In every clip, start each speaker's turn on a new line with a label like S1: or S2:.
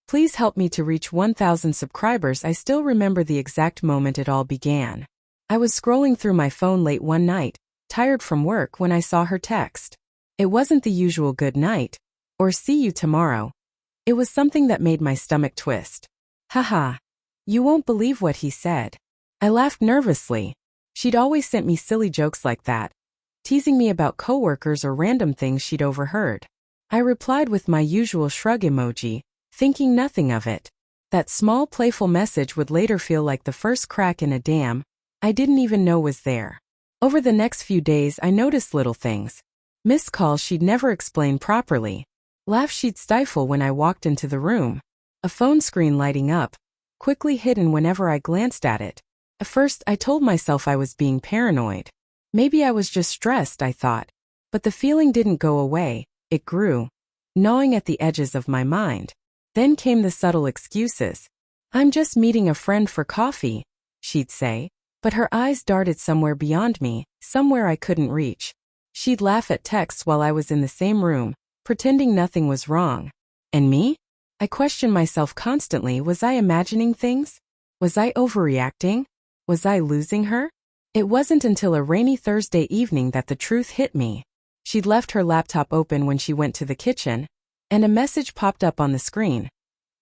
S1: Please help me to reach 1,000 subscribers. I still remember the exact moment it all began. I was scrolling through my phone late one night, tired from work, when I saw her text. It wasn't the usual good night, or see you tomorrow. It was something that made my stomach twist. Haha. You won't believe what he said. I laughed nervously. She'd always sent me silly jokes like that, teasing me about coworkers or random things she'd overheard. I replied with my usual shrug emoji, thinking nothing of it. That small playful message would later feel like the first crack in a dam I didn't even know was there. Over the next few days I noticed little things. Missed calls she'd never explain properly. Laughs she'd stifle when I walked into the room. A phone screen lighting up, quickly hidden whenever I glanced at it. At first I told myself I was being paranoid. Maybe I was just stressed, I thought. But the feeling didn't go away, it grew, gnawing at the edges of my mind. Then came the subtle excuses. I'm just meeting a friend for coffee, she'd say. But her eyes darted somewhere beyond me, somewhere I couldn't reach. She'd laugh at texts while I was in the same room, pretending nothing was wrong. And me? I questioned myself constantly. Was I imagining things? Was I overreacting? Was I losing her? It wasn't until a rainy Thursday evening that the truth hit me. She'd left her laptop open when she went to the kitchen, and a message popped up on the screen.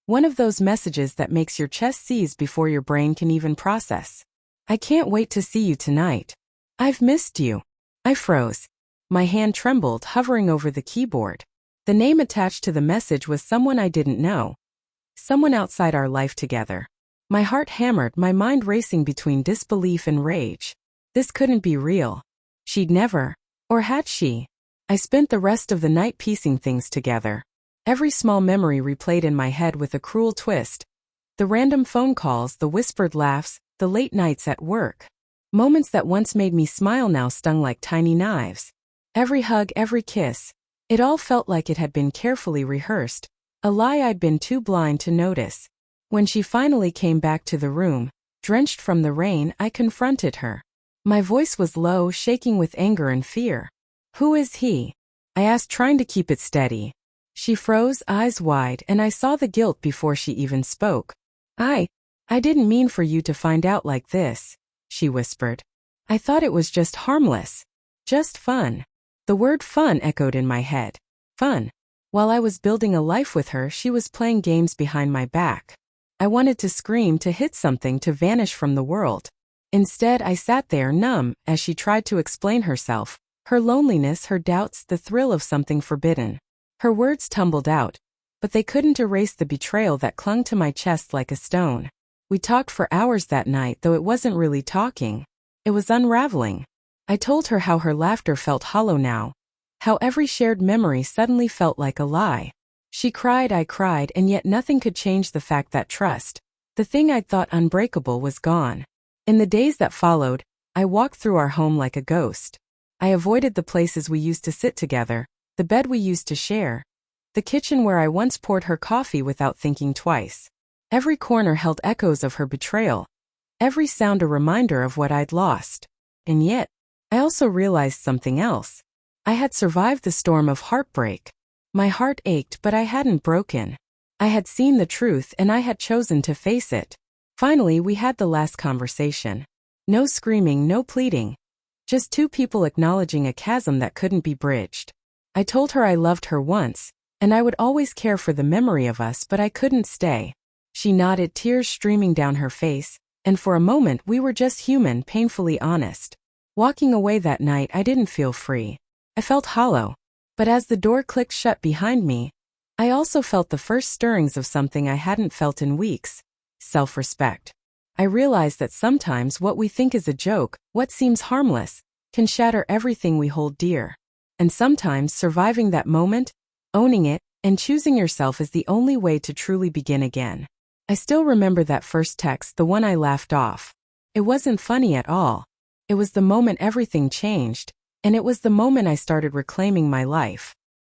S1: One of those messages that makes your chest seize before your brain can even process. I can't wait to see you tonight. I've missed you. I froze. My hand trembled, hovering over the keyboard. The name attached to the message was someone I didn't know. Someone outside our life together. My heart hammered, my mind racing between disbelief and rage. This couldn't be real. She'd never. Or had she? I spent the rest of the night piecing things together. Every small memory replayed in my head with a cruel twist. The random phone calls, the whispered laughs, the late nights at work. Moments that once made me smile now stung like tiny knives. Every hug, every kiss. It all felt like it had been carefully rehearsed, a lie I'd been too blind to notice. When she finally came back to the room, drenched from the rain, I confronted her. My voice was low, shaking with anger and fear. Who is he? I asked, trying to keep it steady. She froze, eyes wide, and I saw the guilt before she even spoke. I didn't mean for you to find out like this, she whispered. I thought it was just harmless. Just fun. The word fun echoed in my head. Fun. While I was building a life with her, she was playing games behind my back. I wanted to scream, to hit something, to vanish from the world. Instead, I sat there numb as she tried to explain herself, her loneliness, her doubts, the thrill of something forbidden. Her words tumbled out, but they couldn't erase the betrayal that clung to my chest like a stone. We talked for hours that night, though it wasn't really talking. It was unraveling. I told her how her laughter felt hollow now, how every shared memory suddenly felt like a lie. She cried, I cried, and yet nothing could change the fact that trust, the thing I'd thought unbreakable, was gone. In the days that followed, I walked through our home like a ghost. I avoided the places we used to sit together, the bed we used to share, the kitchen where I once poured her coffee without thinking twice. Every corner held echoes of her betrayal, every sound a reminder of what I'd lost. And yet, I also realized something else. I had survived the storm of heartbreak. My heart ached, but I hadn't broken. I had seen the truth, and I had chosen to face it. Finally, we had the last conversation. No screaming, no pleading. Just two people acknowledging a chasm that couldn't be bridged. I told her I loved her once, and I would always care for the memory of us, but I couldn't stay. She nodded, tears streaming down her face, and for a moment we were just human, painfully honest. Walking away that night, I didn't feel free. I felt hollow. But as the door clicked shut behind me, I also felt the first stirrings of something I hadn't felt in weeks. Self-respect. I realized that sometimes what we think is a joke, what seems harmless, can shatter everything we hold dear. And sometimes surviving that moment, owning it, and choosing yourself is the only way to truly begin again. I still remember that first text, the one I laughed off. It wasn't funny at all. It was the moment everything changed, and it was the moment I started reclaiming my life.